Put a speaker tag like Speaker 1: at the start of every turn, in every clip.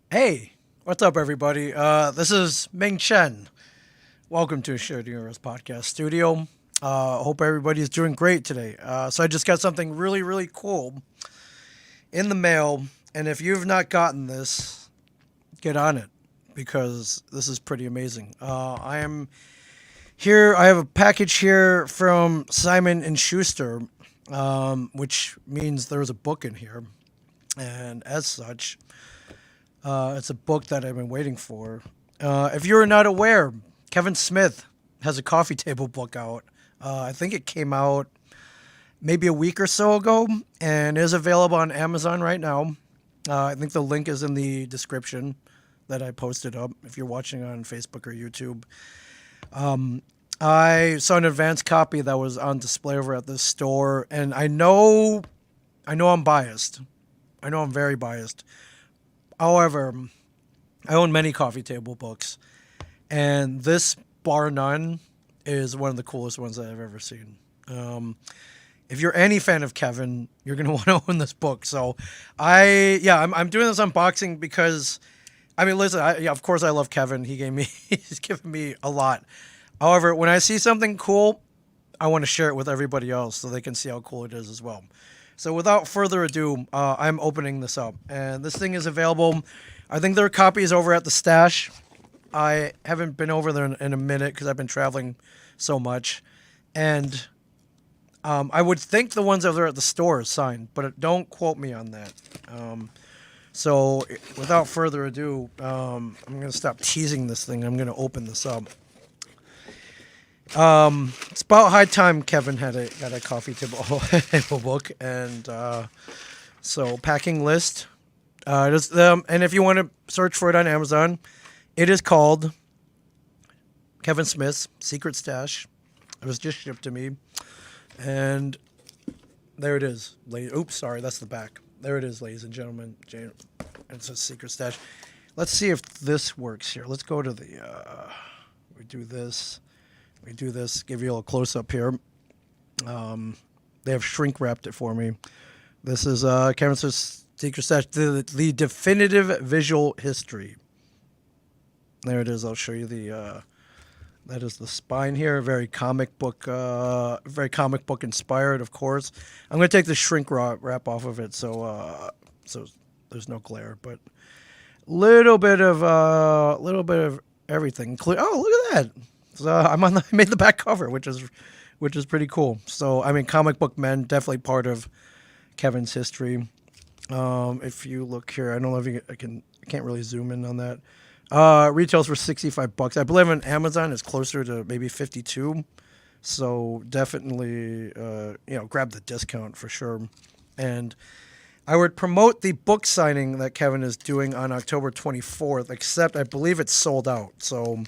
Speaker 1: Hey, what's up, everybody? This is Ming Chen. Welcome to Shared Universe Podcast Studio. Hope everybody's doing great today. So I just got something really, really cool in the mail, and if you've not gotten this, get on it because this is pretty amazing. I am here. I have a package here from Simon and Schuster, which means there's a book in here, and as such, it's a book that I've been waiting for. If you're not aware, Kevin Smith has a coffee table book out. I think it came out maybe a week or so ago and is available on Amazon right now. I think the link is in the description that I posted up if you're watching on Facebook or YouTube. I saw an advanced copy that was on display over at this store, and I know I'm biased. I know I'm very biased. However, I own many coffee table books, and this, bar none, is one of the coolest ones that I've ever seen. If you're any fan of Kevin, you're gonna want to own this book. So, I'm doing this unboxing because, I mean, listen, of course I love Kevin. He's given me a lot. However, when I see something cool, I want to share it with everybody else so they can see how cool it is as well. So without further ado, I'm opening this up, and this thing is available. I think there are copies over at the stash. I haven't been over there in a minute because I've been traveling so much, and I would think the ones over at the store are signed, but don't quote me on that. So without further ado, I'm gonna stop teasing this thing. I'm gonna open this up. It's about high time Kevin got a coffee table table book, and so packing list. And if you want to search for it on Amazon, it is called Kevin Smith's Secret Stash. It was just shipped to me, and there it is. Oops, sorry, that's the back. There it is, ladies and gentlemen. It's a Secret Stash. Let's see if this works here. Let's go to the. We do this. We do this. Give you a little close up here. They have shrink wrapped it for me. This is Kevin Smith's Secret Stash, the definitive visual history. There it is. I'll show you the. That is the spine here. Very comic book. Very comic book inspired, of course. I'm going to take the shrink wrap off of it, so there's no glare, but little bit of everything. Oh, look at that. So I made the back cover, which is pretty cool. So I mean, comic book men definitely part of Kevin's history. If you look here, I don't know if I can't really zoom in on that. Retails for $65. I believe on Amazon it's closer to maybe 52. So definitely, grab the discount for sure. And I would promote the book signing that Kevin is doing on October 24th, except I believe it's sold out. So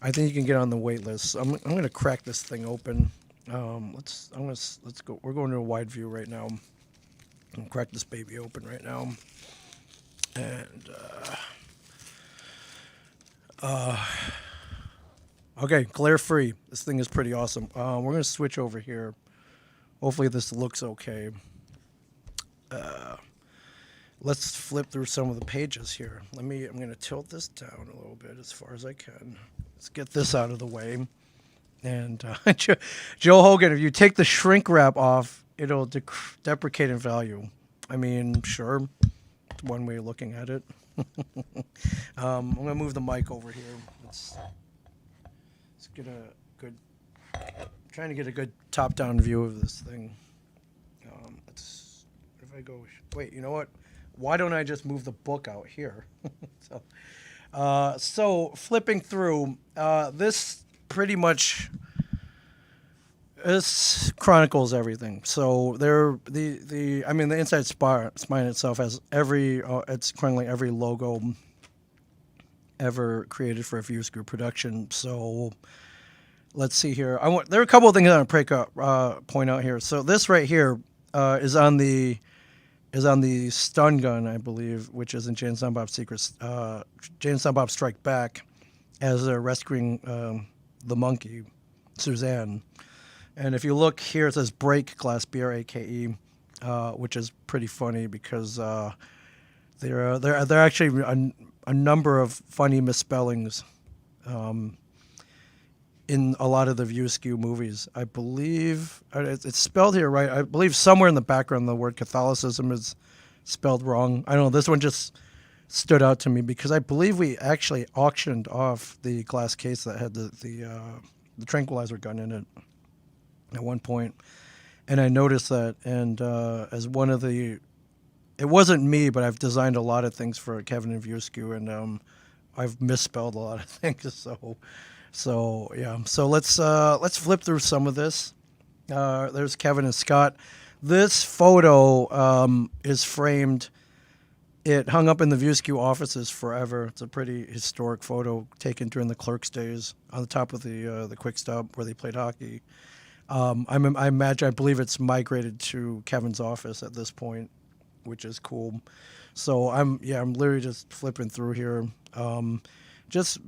Speaker 1: I think you can get on the wait list. I'm going to crack this thing open. Let's go. We're going to a wide view right now. I'm crack this baby open right now. And okay, glare free. This thing is pretty awesome. We're going to switch over here. Hopefully this looks okay. Let's flip through some of the pages here. I'm going to tilt this down a little bit as far as I can. Let's get this out of the way. And Joe Hogan, if you take the shrink wrap off, it'll deprecate in value. I mean, sure, it's one way of looking at it. I'm going to move the mic over here. Let's get a good, trying to get a good top-down view of this thing. If I go, wait, you know what? Why don't I just move the book out here? So flipping through, this pretty much this chronicles everything. So the inside spine itself has it's chronicling every logo ever created for a Fuse Group production. So let's see here. There are a couple of things I want to point out here. So this right here is on the stun gun, I believe, which is in Jane Silent Bob's Secrets. Jane Silent Bob Strike Back, as they're rescuing the monkey, Suzanne. And if you look here, it says Break Glass, Brake, which is pretty funny because they're actually a number of funny misspellings in a lot of the View Askew movies. I believe it's spelled here right. I believe somewhere in the background the word Catholicism is spelled wrong. I don't know. This one just stood out to me because I believe we actually auctioned off the glass case that had the tranquilizer gun in it at one point, and I noticed that. And as one of the, it wasn't me, but I've designed a lot of things for Kevin and View Askew, and I've misspelled a lot of things. So yeah. So let's flip through some of this. There's Kevin and Scott. This photo is framed. It hung up in the View Askew offices forever. It's a pretty historic photo taken during the Clerks days on the top of the Quick Stop where they played hockey. I believe it's migrated to Kevin's office at this point, which is cool. So I'm literally just flipping through here. Just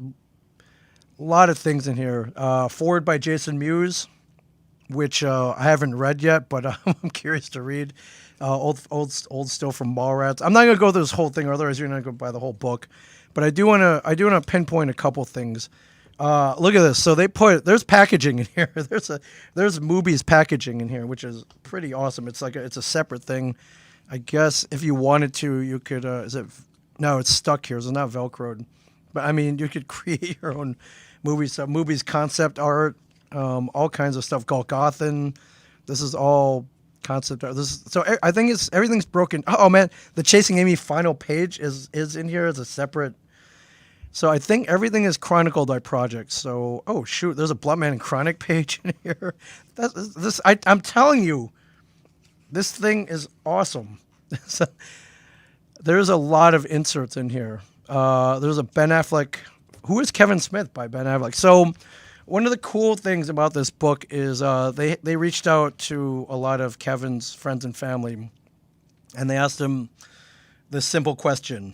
Speaker 1: a lot of things in here. Forward by Jason Mewes, which I haven't read yet, but I'm curious to read. Old still from Mallrats. I'm not gonna go through this whole thing, otherwise you're gonna go buy the whole book. But I do wanna pinpoint a couple things. Look at this. So there's packaging in here. There's Mooby's packaging in here, which is pretty awesome. It's like it's a separate thing. I guess if you wanted to, you could. No, it's stuck here. So it's not Velcroed. But I mean, you could create your own Mooby's concept art, all kinds of stuff. Golgothan. This is all concept art. I think everything's broken. Oh man, the Chasing Amy final page is in here as a separate. So I think everything is chronicled by projects. So oh shoot, there's a Bluntman and Chronic page in here. I'm telling you, this thing is awesome. There's a lot of inserts in here. There's a Ben Affleck. Who is Kevin Smith by Ben Affleck? So one of the cool things about this book is they reached out to a lot of Kevin's friends and family, and they asked him this simple question: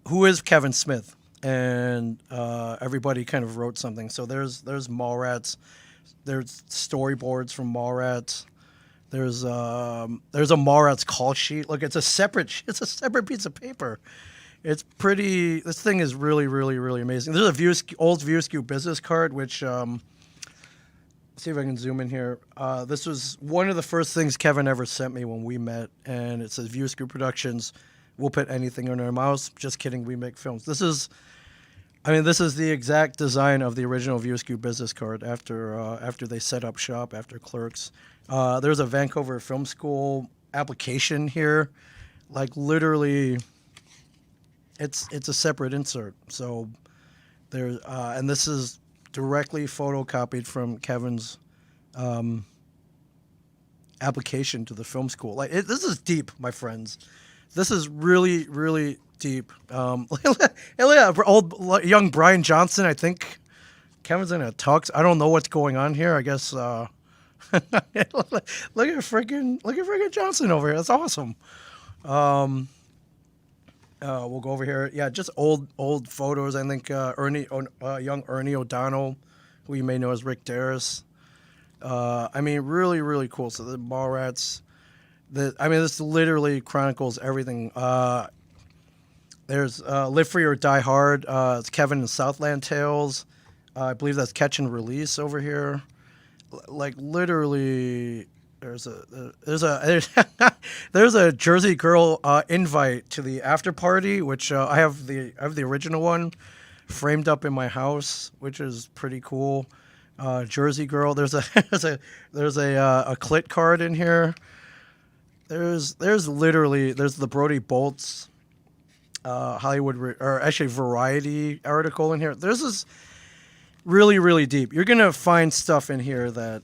Speaker 1: who is Kevin Smith? And everybody kind of wrote something. So there's Mallrats, there's storyboards from Mallrats. There's a Mallrats call sheet. Look, it's a separate piece of paper. It's pretty. This thing is really, really, really amazing. There's a old View Askew business card, which let's see if I can zoom in here. This was one of the first things Kevin ever sent me when we met, and it says View Askew Productions. We'll put anything under our mouse. Just kidding. We make films. This is the exact design of the original View Askew business card after they set up shop after Clerks. There's a Vancouver Film School application here, like literally. It's a separate insert. So there, and this is directly photocopied from Kevin's application to the film school. This is deep, my friends. This is really, really deep. Look at old young Brian Johnson. I think Kevin's in a tux. I don't know what's going on here. I guess. Look at freaking Johnson over here. That's awesome. We'll go over here. Yeah, just old photos. I think young Ernie O'Donnell, who you may know as Rick Darris. Really, really cool. So the Mallrats. This literally chronicles everything. There's Live Free or Die Hard. It's Kevin and Southland Tales. I believe that's Catch and Release over here. Like literally, there's a Jersey Girl invite to the after party, which I have the original one framed up in my house, which is pretty cool. Jersey Girl. There's a clit card in here. There's the Brody Bolts Hollywood or actually Variety article in here. This is really, really deep. You're gonna find stuff in here that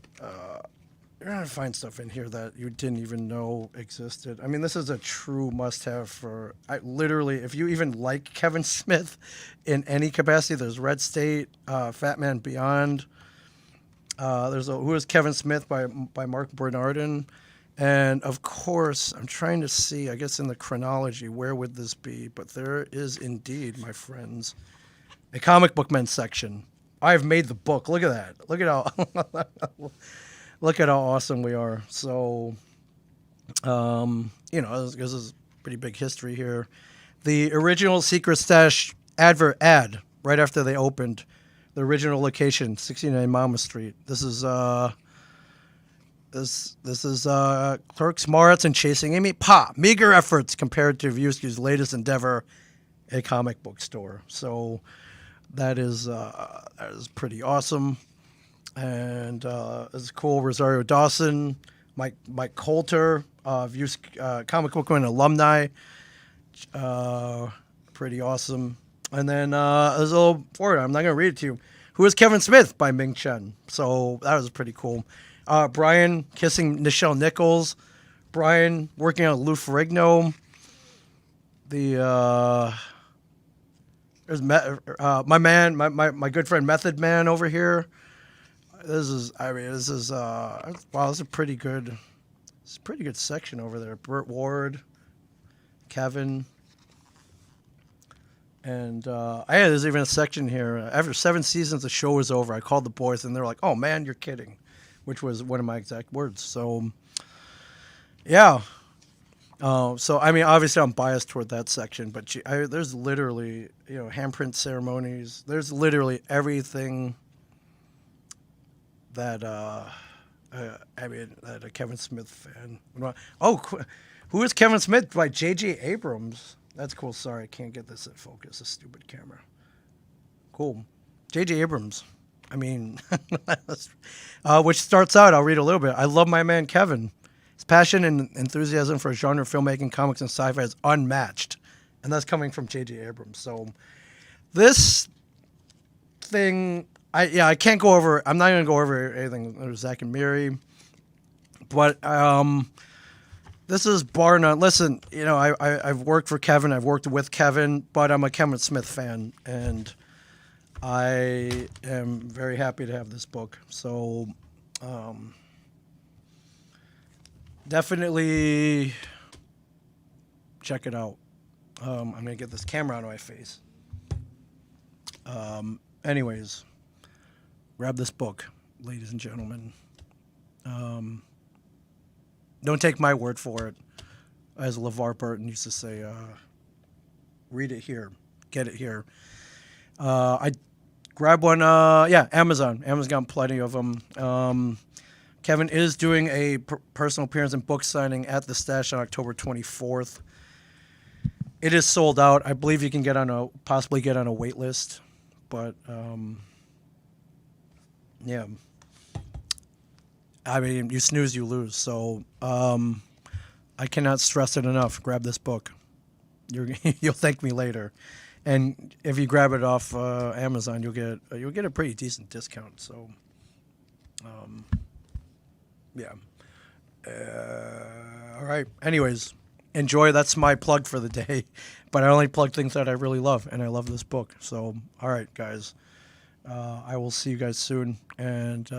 Speaker 1: you didn't even know existed. I mean, this is a true must-have for if you even like Kevin Smith in any capacity. There's Red State, Fat Man Beyond. There's Who is Kevin Smith by Mark Bernardin. And of course, I'm trying to see, I guess in the chronology, where would this be? But there is indeed, my friends, a comic book men section. I've made the book. Look at that. Look at how awesome we are. So, this is pretty big history here. The original Secret Stash ad right after they opened the original location, 69 Monmouth Street. This is Clerks Moritz and Chasing Amy. Meager efforts compared to Viewski's latest endeavor, a comic book store. So that is pretty awesome, and it's cool. Rosario Dawson, Mike Coulter, comic book and alumni, pretty awesome. And then there's a little forward. I'm not gonna read it to you. Who is Kevin Smith by Ming Chen. So that was pretty cool. Brian kissing Nichelle Nichols. Brian working on Lou Ferrigno. There's my man, my good friend Method Man over here. This is wow, this is a pretty good section over there. Burt Ward, Kevin, and there's even a section here. After 7 seasons, the show was over. I called the boys, and they're like, "Oh man, you're kidding," which was one of my exact words. So, yeah. So I mean, obviously, I'm biased toward that section, but there's literally, handprint ceremonies. There's literally everything that that a Kevin Smith fan. Oh, who is Kevin Smith by J.J. Abrams? That's cool. Sorry, I can't get this in focus. A stupid camera. Cool, J.J. Abrams. I mean, which starts out. I'll read a little bit. I love my man Kevin. His passion and enthusiasm for genre filmmaking, comics, and sci-fi is unmatched. And that's coming from J.J. Abrams. So this thing, I can't go over. I'm not going to go over anything with Zach and Miri. But this is bar none. Listen, I've worked for Kevin. I've worked with Kevin. But I'm a Kevin Smith fan. And I am very happy to have this book. So definitely check it out. I'm going to get this camera out of my face. Anyways, grab this book, ladies and gentlemen. Don't take my word for it. As LeVar Burton used to say, read it here, get it here. I grabbed one, Amazon. Amazon's got plenty of them. Kevin is doing a personal appearance and book signing at the Stash on October 24th. It is sold out. I believe you can possibly get on a wait list, but yeah. I mean, you snooze, you lose. So I cannot stress it enough. Grab this book. You'll thank me later. And if you grab it off Amazon, you'll get a pretty decent discount. So. Yeah. All right. Anyways, enjoy. That's my plug for the day. But I only plug things that I really love, and I love this book. So, all right, guys. I will see you guys soon, and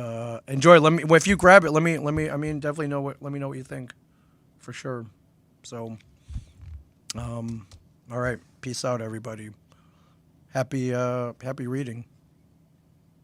Speaker 1: enjoy. If you grab it, let me. Definitely know let me know what you think, for sure. So, all right. Peace out, everybody. Happy reading.